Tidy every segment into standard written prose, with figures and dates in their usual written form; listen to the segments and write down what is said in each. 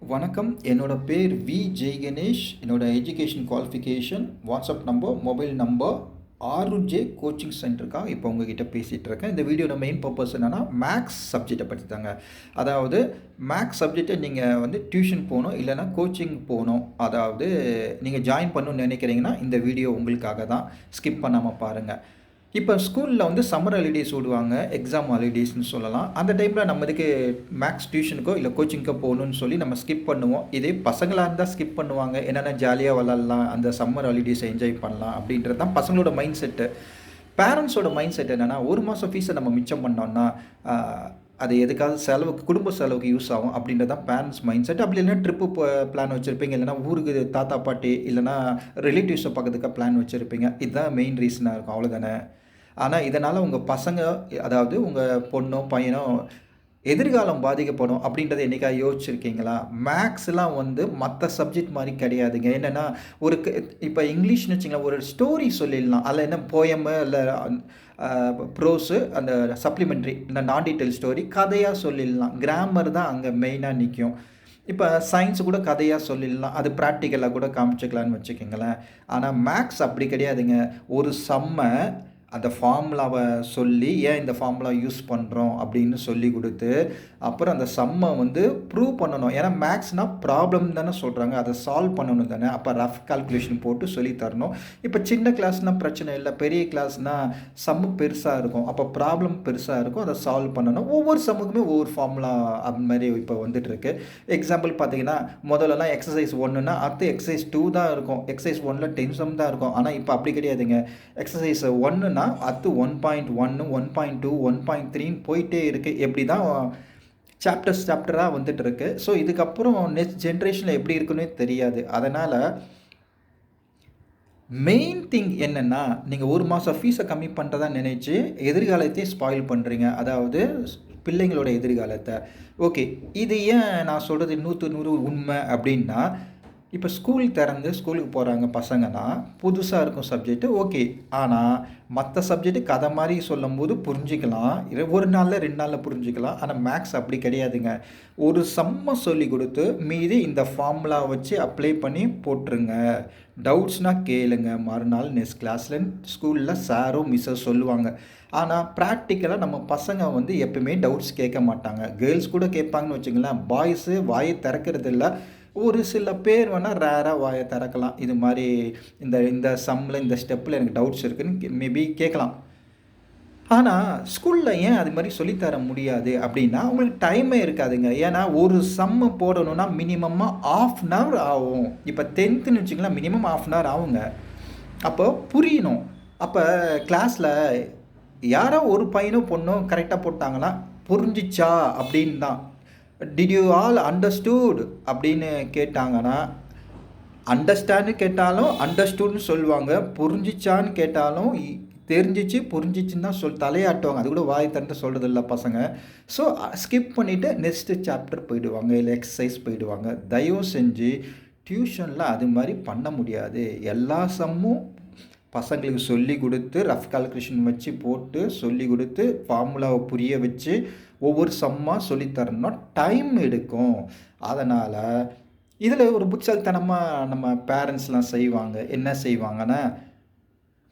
வணக்கம். என்னோட பேர் வி. ஜெய் கணேஷ். என்னோட education qualification, WhatsApp number, mobile number RJ coaching சென்டருக்காக இப்போ உங்ககிட்ட பேசிகிட்டு இருக்கேன். இந்த வீடியோட மெயின் பர்பஸ் என்னென்னா மேக்ஸ் சப்ஜெக்டை பற்றி தாங்க. அதாவது மேக்ஸ் சப்ஜெக்டை நீங்கள் வந்து டியூஷன் போகணும், இல்லைனா கோச்சிங் போகணும், அதாவது நீங்கள் ஜாயின் பண்ணணும்னு நினைக்கிறீங்கன்னா இந்த வீடியோ உங்களுக்காக தான். ஸ்கிப் பண்ணாமல் பாருங்கள். இப்போ ஸ்கூலில் வந்து சம்மர் ஹாலிடேஸ் விடுவாங்க, எக்ஸாம் ஹாலிடேஸ்னு சொல்லலாம். அந்த டைமில் நம்ம இதுக்கு மேக்ஸ் டியூஷனுக்கோ இல்லை கோச்சிங்க்கோ போகணுன்னு சொல்லி நம்ம ஸ்கிப் பண்ணுவோம். இதே பசங்களாக இருந்தால் ஸ்கிப் பண்ணுவாங்க. என்னென்னா ஜாலியாக விளாட்லாம், அந்த சம்மர் ஹாலிடேஸை என்ஜாய் பண்ணலாம் அப்படின்றது தான் பசங்களோட மைண்ட் செட்டு. பேரண்ட்ஸோட மைண்ட் செட் என்னென்னா, ஒரு மாதம் ஃபீஸை நம்ம மிச்சம் பண்ணோம்னா அது எதுக்காவது செலவுக்கு, குடும்ப செலவுக்கு யூஸ் ஆகும் அப்படின்றது தான் பேரண்ட்ஸ் மைண்ட் செட். அப்படி இல்லைன்னா ட்ரிப்பு பிளான் வச்சுருப்பீங்க, இல்லைனா ஊருக்கு தாத்தா பாட்டி இல்லைனா ரிலேட்டிவ்ஸை பார்க்கறதுக்காக பிளான் வச்சுருப்பீங்க. இதுதான் மெயின் ரீசனாக இருக்கும், அவ்வளோதானே. ஆனால் இதனால் உங்கள் பசங்க, அதாவது உங்கள் பொண்ணோ பையனோ எதிர்காலம் பாதிக்கப்படும் அப்படின்றத என்றைக்காவது யோசிச்சிருக்கீங்களா? மேக்ஸ்லாம் வந்து மற்ற சப்ஜெக்ட் மாதிரி கிடையாதுங்க. என்னென்னா ஒரு இப்போ இங்கிலீஷ்னு வச்சிங்களேன், ஒரு ஸ்டோரி சொல்லிடலாம். அதில் என்ன போயமு இல்லை ப்ரோஸு, அந்த சப்ளிமெண்ட்ரி, இந்த நான் டீட்டெயில் ஸ்டோரி கதையாக சொல்லிடலாம். கிராமர் தான் அங்கே மெயினாக நிற்கும். இப்போ சயின்ஸு கூட கதையாக சொல்லிடலாம், அது ப்ராக்டிக்கலாக கூட காமிச்சிக்கலான்னு வச்சுக்கோங்களேன். ஆனால் மேக்ஸ் அப்படி கிடையாதுங்க. ஒரு சம்மை அந்த ஃபார்முலாவை சொல்லி, ஏன் இந்த ஃபார்முலா யூஸ் பண்ணுறோம் அப்படின்னு சொல்லி கொடுத்து, அப்புறம் அந்த சம்மை வந்து ப்ரூவ் பண்ணணும். ஏன்னா மேக்ஸ்னால் ப்ராப்ளம் தானே சொல்கிறாங்க, அதை சால்வ் பண்ணணும் தானே. அப்போ ரஃப் கால்குலேஷன் போட்டு சொல்லி தரணும். இப்போ சின்ன கிளாஸ்னால் பிரச்சனை இல்லை, பெரிய கிளாஸ்னால் சம்மு பெருசாக இருக்கும், அப்போ ப்ராப்ளம் பெருசாக இருக்கும், அதை சால்வ் பண்ணணும். ஒவ்வொரு சம்முக்குமே ஒவ்வொரு ஃபார்முலா அந்த மாதிரி இப்போ வந்துட்டுருக்கு. எக்ஸாம்பிள் பார்த்தீங்கன்னா, முதல்லலாம் எக்ஸசைஸ் 1னா அடுத்து எக்ஸசைஸ் 2 தான் இருக்கும், எக்ஸசைஸ் 1ல் 10 சம் தான் இருக்கும். ஆனால் இப்போ அப்படி கிடையாதுங்க. எக்ஸசைஸ் 1 அது 1.1 1.2 1.3 போயிட்டே இருக்குது. எப்படி தான் சாப்டராக வந்துட்டு இருக்கு. ஸோ இதுக்கப்புறம் நெக்ஸ்ட் ஜென்ரேஷனில் எப்படி இருக்குன்னு தெரியாது. அதனால் மெயின் திங் என்னென்னா, நீங்கள் ஒரு மாதம் ஃபீஸை கம்மி பண்ணுறதா நினைச்சு எதிர்காலத்தையே ஸ்பாயில் பண்ணுறீங்க, அதாவது பிள்ளைங்களோட எதிர்காலத்தை. ஓகே, இது ஏன் நான் சொல்கிறது 100க்கு 100 உண்மை அப்படின்னா, இப்போ ஸ்கூல் திறந்து ஸ்கூலுக்கு போகிறாங்க பசங்கன்னா, புதுசாக இருக்கும் சப்ஜெக்ட்டு, ஓகே. ஆனால் மற்ற சப்ஜெக்ட்டு கதை மாதிரி சொல்லும் போது புரிஞ்சிக்கலாம், ஒரு நாளில் 2 நாளில் புரிஞ்சிக்கலாம். ஆனால் மேக்ஸ் அப்படி கிடையாதுங்க. ஒரு சம்மை சொல்லி கொடுத்து மீதி இந்த ஃபார்முலா வச்சு அப்ளை பண்ணி போட்டுருங்க. டவுட்ஸ்னால் கேளுங்க, மறுநாள் நெக்ஸ்ட் கிளாஸில் ஸ்கூலில் சாரோ மிஸ்ஸோ சொல்லுவாங்க. ஆனால் ப்ராக்டிக்கலாக நம்ம பசங்க வந்து எப்பவுமே டவுட்ஸ் கேட்க மாட்டாங்க. கேர்ள்ஸ் கூட கேட்பாங்கன்னு வச்சுங்களேன். பாய்ஸு வாயை திறக்கிறது இல்லை. ஒரு சில பேர் வேணால் ரேராக வாயை திறக்கலாம். இது மாதிரி இந்த இந்த சம்மில் இந்த ஸ்டெப்பில் எனக்கு டவுட்ஸ் இருக்குதுன்னு மேபி கேட்கலாம். ஆனால் ஸ்கூலில் ஏன் அது மாதிரி சொல்லித்தர முடியாது அப்படின்னா, உங்களுக்கு டைமே இருக்காதுங்க. ஏன்னா ஒரு சம்மு போடணுன்னா மினிமமாக 1/2 hour ஆகும். இப்போ 10ன்னு வச்சுக்கலாம், மினிமம் 1/2 hour ஆகுங்க. அப்போ புரியணும். அப்போ கிளாஸில் யாரோ ஒரு பையனோ பொண்ணோ கரெக்டாக போட்டாங்கன்னா புரிஞ்சிச்சா அப்படின்னு தான். டிட் யூ ஆல் அண்டர்ஸ்டூட் அப்படின்னு கேட்டாங்கன்னா, அண்டர்ஸ்டாண்டு கேட்டாலும் அண்டர்ஸ்டூட்னு சொல்லுவாங்க, புரிஞ்சிச்சான்னு கேட்டாலும் தெரிஞ்சிச்சு புரிஞ்சிச்சுன்னு தான் தலையாட்டுவாங்க. அது கூட வாய் திறந்து சொல்கிறது இல்லை பசங்க. ஸோ ஸ்கிப் பண்ணிவிட்டு நெக்ஸ்ட்டு சாப்டர் போயிடுவாங்க, இல்லை எக்ஸசைஸ் போயிடுவாங்க. தயவு செஞ்சு டியூஷனில் அது மாதிரி பண்ண முடியாது. எல்லா சம்மும் பசங்களுக்கு சொல்லி கொடுத்து, ரஃப் கால்குலேஷன் வச்சு போட்டு சொல்லி கொடுத்து, ஃபார்முலாவை புரிய வச்சு ஒவ்வொரு சம்மாக சொல்லித்தரணும்னா டைம் எடுக்கும். அதனால் இதில் ஒரு புட்சல்தனமாக நம்ம பேரண்ட்ஸ்லாம் செய்வாங்க. என்ன செய்வாங்கன்னா,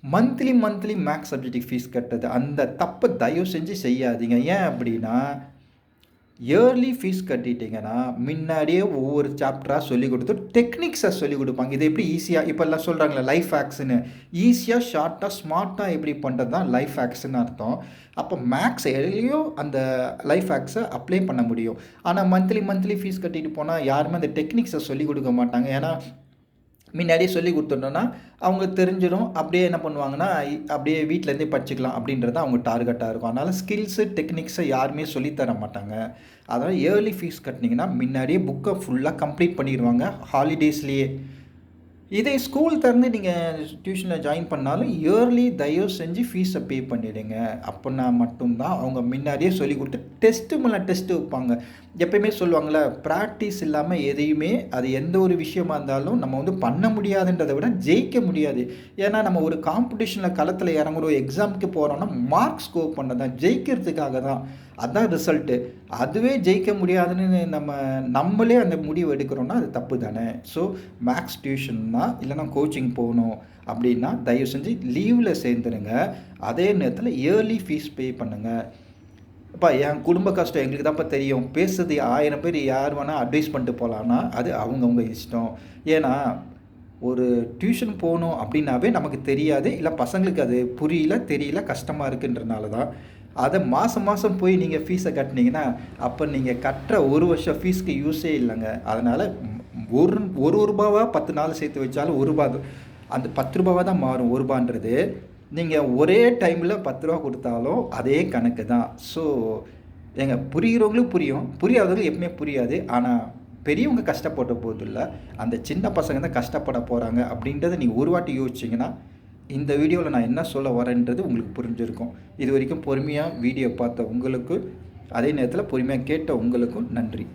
மந்த்லி மேக்ஸ் சப்ஜெக்ட்டுக்கு ஃபீஸ் கட்டுறது, அந்த தப்பை தயவு செஞ்சு செய்யாதீங்க. ஏன் அப்படின்னா, இயர்லி ஃபீஸ் கட்டிட்டிங்கன்னா முன்னாடியே ஒவ்வொரு சாப்டராக சொல்லிக் கொடுத்து டெக்னிக்ஸை சொல்லிக் கொடுப்பாங்க. இது எப்படி ஈஸியாக இப்போல்லாம் சொல்கிறாங்களே லைஃப் ஹேக்ஸ்னு, ஈஸியாக ஷார்ட்டாக ஸ்மார்ட்டாக எப்படி பண்ணுறது தான் லைஃப் ஹேக்ஸ்ன்னு அர்த்தம். அப்போ மேக்ஸ் எதுலேயும் அந்த லைஃப் ஹேக்ஸை அப்ளை பண்ண முடியும். ஆனால் மந்த்லி ஃபீஸ் கட்டிட்டு போனால் யாருமே அந்த டெக்னிக்ஸை சொல்லிக் கொடுக்க மாட்டாங்க. ஏன்னா முன்னாடியே சொல்லி கொடுத்துட்டோன்னா அவங்க தெரிஞ்சிடும். அப்படியே என்ன பண்ணுவாங்கன்னா, அப்படியே வீட்டிலேருந்தே படிச்சுக்கலாம் அப்படின்றது அவங்க டார்கெட்டாக இருக்கும். அதனால் ஸ்கில்ஸு டெக்னிக்ஸை யாருமே சொல்லித்தர மாட்டாங்க. அதனால் இயர்லி ஃபீஸ் கட்டினீங்கன்னா முன்னாடியே புக்கை ஃபுல்லாக கம்ப்ளீட் பண்ணிடுவாங்க ஹாலிடேஸ்லேயே. இதே ஸ்கூல் திறந்து நீங்கள் டியூஷனில் ஜாயின் பண்ணாலும் இயர்லி தயவு செஞ்சு ஃபீஸை பே பண்ணிவிடுங்க. அப்படின்னா மட்டும்தான் அவங்க முன்னாடியே சொல்லி கொடுத்து டெஸ்ட்டு மேலே டெஸ்ட்டு வைப்பாங்க. எப்பயுமே சொல்லுவாங்கள்ல, ப்ராக்டிஸ் இல்லாமல் எதையுமே, அது எந்த ஒரு விஷயமா இருந்தாலும் நம்ம வந்து பண்ண முடியாதுன்றதை விட ஜெயிக்க முடியாது. ஏன்னா நம்ம ஒரு காம்படிஷனில் களத்தில் இறங்குறோம், எக்ஸாமுக்கு போகிறோன்னா மார்க் ஸ்கோர் பண்ண தான், ஜெயிக்கிறதுக்காக தான். அதுதான் ரிசல்ட்டு. அதுவே ஜெயிக்க முடியாதுன்னு நம்மளே அந்த முடிவு எடுக்கிறோம்னா அது தப்பு தானே. ஸோ மேக்ஸ் டியூஷன்னா இல்லைனா கோச்சிங் போகணும் அப்படின்னா தயவு செஞ்சு லீவில் சேர்ந்துருங்க. அதே நேரத்தில் இயர்லி ஃபீஸ் பே பண்ணுங்கள். அப்பா என் குடும்ப கஷ்டம் எங்களுக்கு தான்ப்பா தெரியும். பேசுறது 1000 பேர் யார் வேணால் அட்வைஸ் பண்ணிட்டு போகலான்னா அது அவங்கவுங்க இஷ்டம். ஏன்னா ஒரு டியூஷன் போகணும் அப்படின்னாவே நமக்கு தெரியாது, இல்லை பசங்களுக்கு அது புரியல, தெரியல, கஷ்டமாக இருக்குன்றனால தான். அதை மாதம் மாதம் போய் நீங்கள் ஃபீஸை கட்டினீங்கன்னா அப்போ நீங்கள் கட்டுற ஒரு வருஷம் ஃபீஸ்க்கு யூஸே இல்லைங்க. அதனால் ஒரு ரூபாவா 10 நாள் சேர்த்து வச்சாலும் ரூபா அந்த 10 ரூபாவாக தான் மாறும். ரூபான்றது நீங்கள் ஒரே டைமில் 10 ரூபா கொடுத்தாலும் அதே கணக்கு தான். ஸோ புரிகிறவங்களும் புரியும், புரியாதவங்களுக்கு எப்பவுமே புரியாது. ஆனால் பெரியவங்க கஷ்டப்பட்ட போதில்லை, அந்த சின்ன பசங்க தான் கஷ்டப்பட போகிறாங்க அப்படின்றத நீங்கள் ஒரு வாட்டி யோசிச்சிங்கன்னா இந்த வீடியோவில் நான் என்ன சொல்ல வரேன்றது உங்களுக்கு புரிஞ்சிருக்கும். இது வரைக்கும் பொறுமையாக வீடியோ பார்த்த உங்களுக்கு, அதே நேரத்தில் பொறுமையாக கேட்ட உங்களுக்கும் நன்றி.